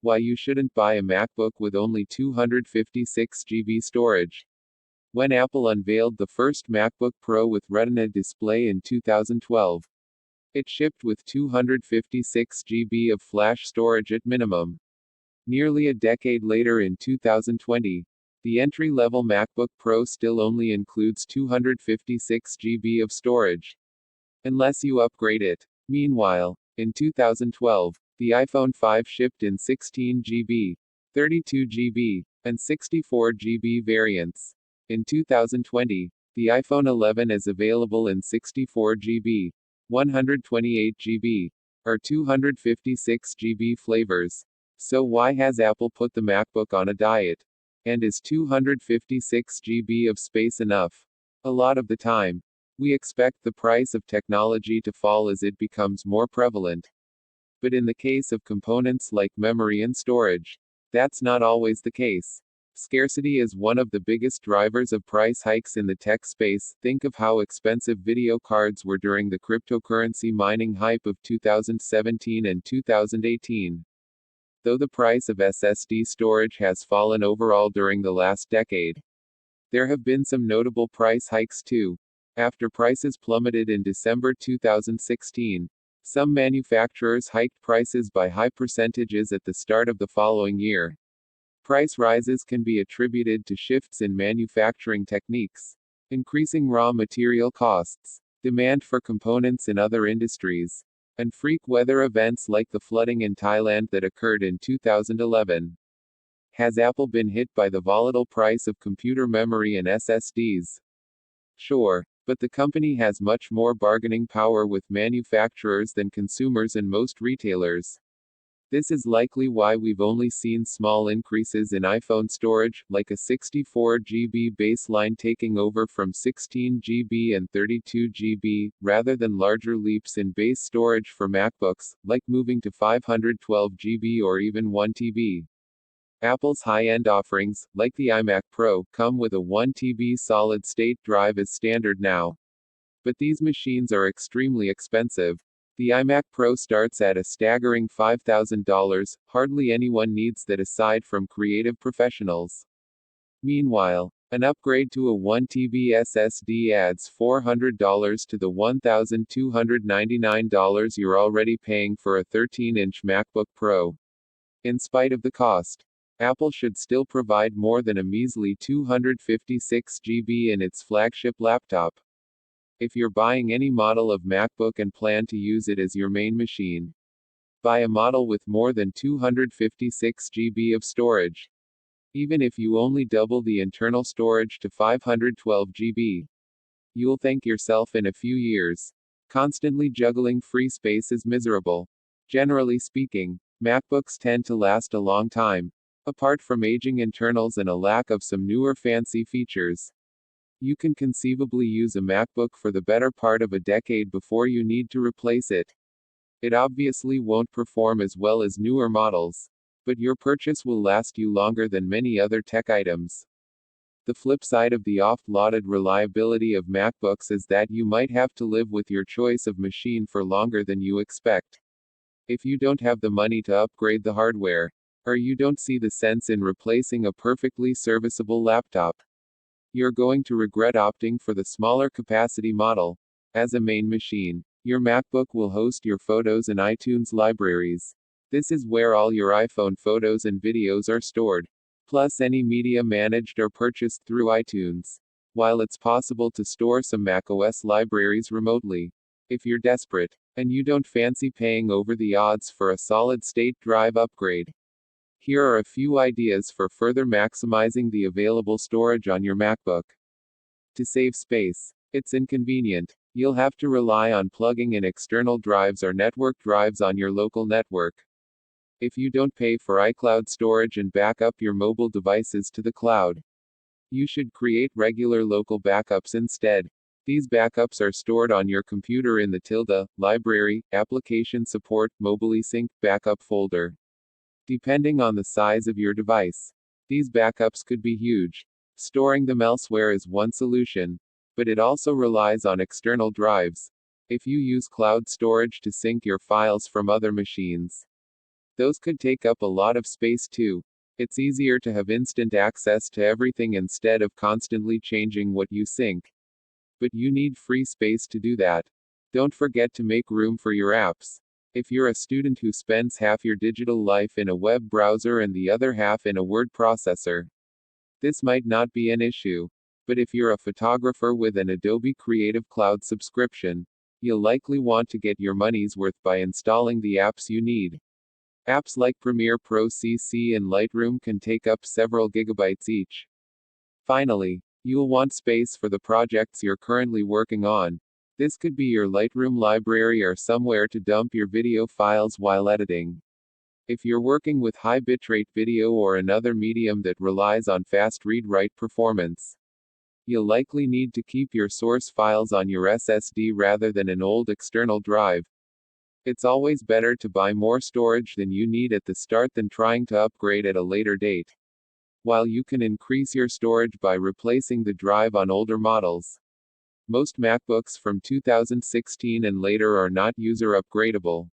Why you shouldn't buy a MacBook with only 256 GB storage. When Apple unveiled the first MacBook Pro with Retina display in 2012, it shipped with 256 GB of flash storage at minimum. Nearly a decade later in 2020, the entry-level MacBook Pro still only includes 256 GB of storage, unless you upgrade it. Meanwhile, in 2012, the iPhone 5 shipped in 16 GB, 32 GB, and 64 GB variants. In 2020, the iPhone 11 is available in 64 GB, 128 GB, or 256 GB flavors. So why has Apple put the MacBook on a diet? And is 256 GB of space enough? A lot of the time, we expect the price of technology to fall as it becomes more prevalent. But in the case of components like memory and storage, that's not always the case. Scarcity is one of the biggest drivers of price hikes in the tech space. Think of how expensive video cards were during the cryptocurrency mining hype of 2017 and 2018. Though the price of SSD storage has fallen overall during the last decade, there have been some notable price hikes too. After prices plummeted in December 2016, some manufacturers hiked prices by high percentages at the start of the following year. Price rises can be attributed to shifts in manufacturing techniques, increasing raw material costs, demand for components in other industries, and freak weather events like the flooding in Thailand that occurred in 2011. Has Apple been hit by the volatile price of computer memory and SSDs? Sure, but the company has much more bargaining power with manufacturers than consumers and most retailers. This is likely why we've only seen small increases in iPhone storage, like a 64 GB baseline taking over from 16 GB and 32 GB, rather than larger leaps in base storage for MacBooks, like moving to 512 GB or even 1 TB. Apple's high-end offerings, like the iMac Pro, come with a 1 TB solid-state drive as standard now. But these machines are extremely expensive. The iMac Pro starts at a staggering $5,000, hardly anyone needs that aside from creative professionals. Meanwhile, an upgrade to a 1 TB SSD adds $400 to the $1,299 you're already paying for a 13-inch MacBook Pro. In spite of the cost, Apple should still provide more than a measly 256 GB in its flagship laptop. If you're buying any model of MacBook and plan to use it as your main machine, buy a model with more than 256 GB of storage. Even if you only double the internal storage to 512 GB, you'll thank yourself in a few years. Constantly juggling free space is miserable. Generally speaking, MacBooks tend to last a long time, apart from aging internals and a lack of some newer fancy features. You can conceivably use a MacBook for the better part of a decade before you need to replace it. It obviously won't perform as well as newer models, but your purchase will last you longer than many other tech items. The flip side of the oft-lauded reliability of MacBooks is that you might have to live with your choice of machine for longer than you expect. If you don't have the money to upgrade the hardware, or you don't see the sense in replacing a perfectly serviceable laptop, you're going to regret opting for the smaller capacity model. As a main machine, your MacBook will host your photos and iTunes libraries. This is where all your iPhone photos and videos are stored, plus any media managed or purchased through iTunes. While it's possible to store some macOS libraries remotely, if you're desperate, and you don't fancy paying over the odds for a solid-state drive upgrade, here are a few ideas for further maximizing the available storage on your MacBook. To save space, it's inconvenient. You'll have to rely on plugging in external drives or network drives on your local network. If you don't pay for iCloud storage and back up your mobile devices to the cloud, you should create regular local backups instead. These backups are stored on your computer in the library, application support, mobile sync, backup folder. Depending on the size of your device, these backups could be huge. Storing them elsewhere is one solution, but it also relies on external drives. If you use cloud storage to sync your files from other machines, Those could take up a lot of space too. It's easier to have instant access to everything instead of constantly changing what you sync. But you need free space to do that. Don't forget to make room for your apps. If you're a student who spends half your digital life in a web browser and the other half in a word processor, this might not be an issue. But if you're a photographer with an Adobe Creative Cloud subscription, you'll likely want to get your money's worth by installing the apps you need. Apps like Premiere Pro CC and Lightroom can take up several gigabytes each. Finally, you'll want space for the projects you're currently working on. This could be your Lightroom library or somewhere to dump your video files while editing. If you're working with high bitrate video or another medium that relies on fast read-write performance, you'll likely need to keep your source files on your SSD rather than an old external drive. It's always better to buy more storage than you need at the start than trying to upgrade at a later date. While you can increase your storage by replacing the drive on older models, most MacBooks from 2016 and later are not user upgradable.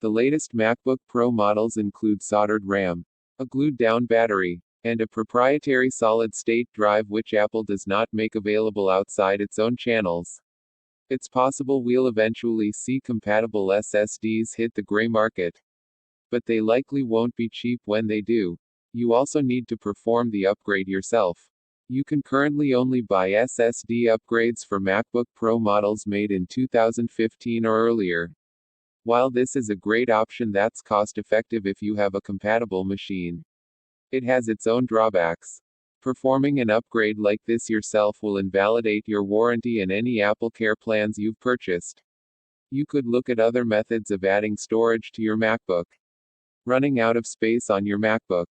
The latest MacBook Pro models include soldered RAM, a glued-down battery, and a proprietary solid-state drive which Apple does not make available outside its own channels. It's possible we'll eventually see compatible SSDs hit the gray market. But they likely won't be cheap when they do. You also need to perform the upgrade yourself. You can currently only buy SSD upgrades for MacBook Pro models made in 2015 or earlier. While this is a great option that's cost-effective if you have a compatible machine, it has its own drawbacks. Performing an upgrade like this yourself will invalidate your warranty and any Apple Care plans you've purchased. You could look at other methods of adding storage to your MacBook. Running out of space on your MacBook.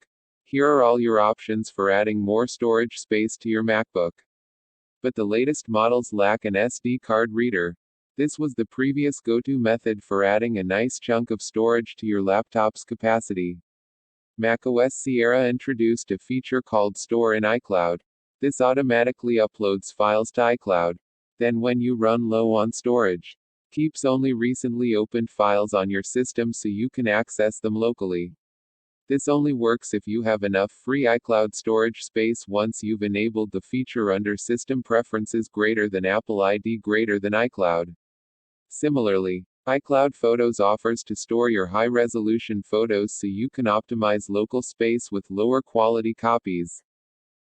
Here are all your options for adding more storage space to your MacBook. But the latest models lack an SD card reader. This was the previous go-to method for adding a nice chunk of storage to your laptop's capacity. macOS Sierra introduced a feature called Store in iCloud. This automatically uploads files to iCloud. Then when you run low on storage, keeps only recently opened files on your system so you can access them locally. This only works if you have enough free iCloud storage space once you've enabled the feature under System Preferences greater than Apple ID greater than iCloud. Similarly, iCloud Photos offers to store your high-resolution photos so you can optimize local space with lower quality copies.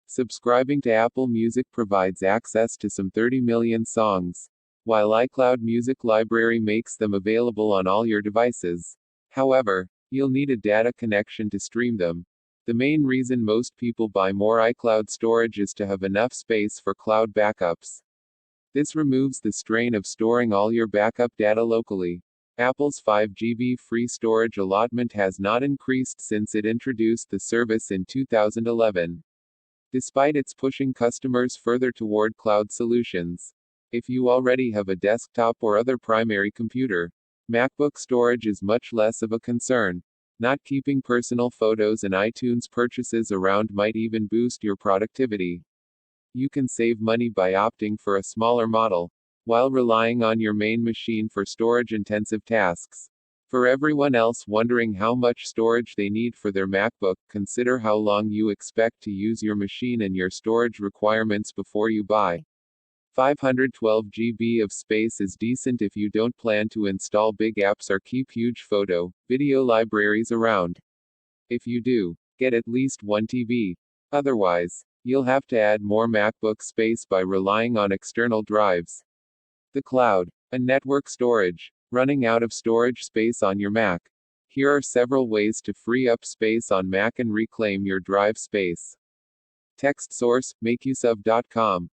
Subscribing to Apple Music provides access to some 30 million songs, while iCloud Music Library makes them available on all your devices. However, you'll need a data connection to stream them. The main reason most people buy more iCloud storage is to have enough space for cloud backups. This removes the strain of storing all your backup data locally. Apple's 5 GB free storage allotment has not increased since it introduced the service in 2011. Despite its pushing customers further toward cloud solutions. If you already have a desktop or other primary computer, MacBook storage is much less of a concern. Not keeping personal photos and iTunes purchases around might even boost your productivity. You can save money by opting for a smaller model, while relying on your main machine for storage-intensive tasks. For everyone else wondering how much storage they need for their MacBook, consider how long you expect to use your machine and your storage requirements before you buy. 512 GB of space is decent if you don't plan to install big apps or keep huge photo, video libraries around. If you do, get at least 1 TB. Otherwise, you'll have to add more MacBook space by relying on external drives. The cloud, and network storage. Running out of storage space on your Mac. Here are several ways to free up space on Mac and reclaim your drive space. Text source, makeuseof.com.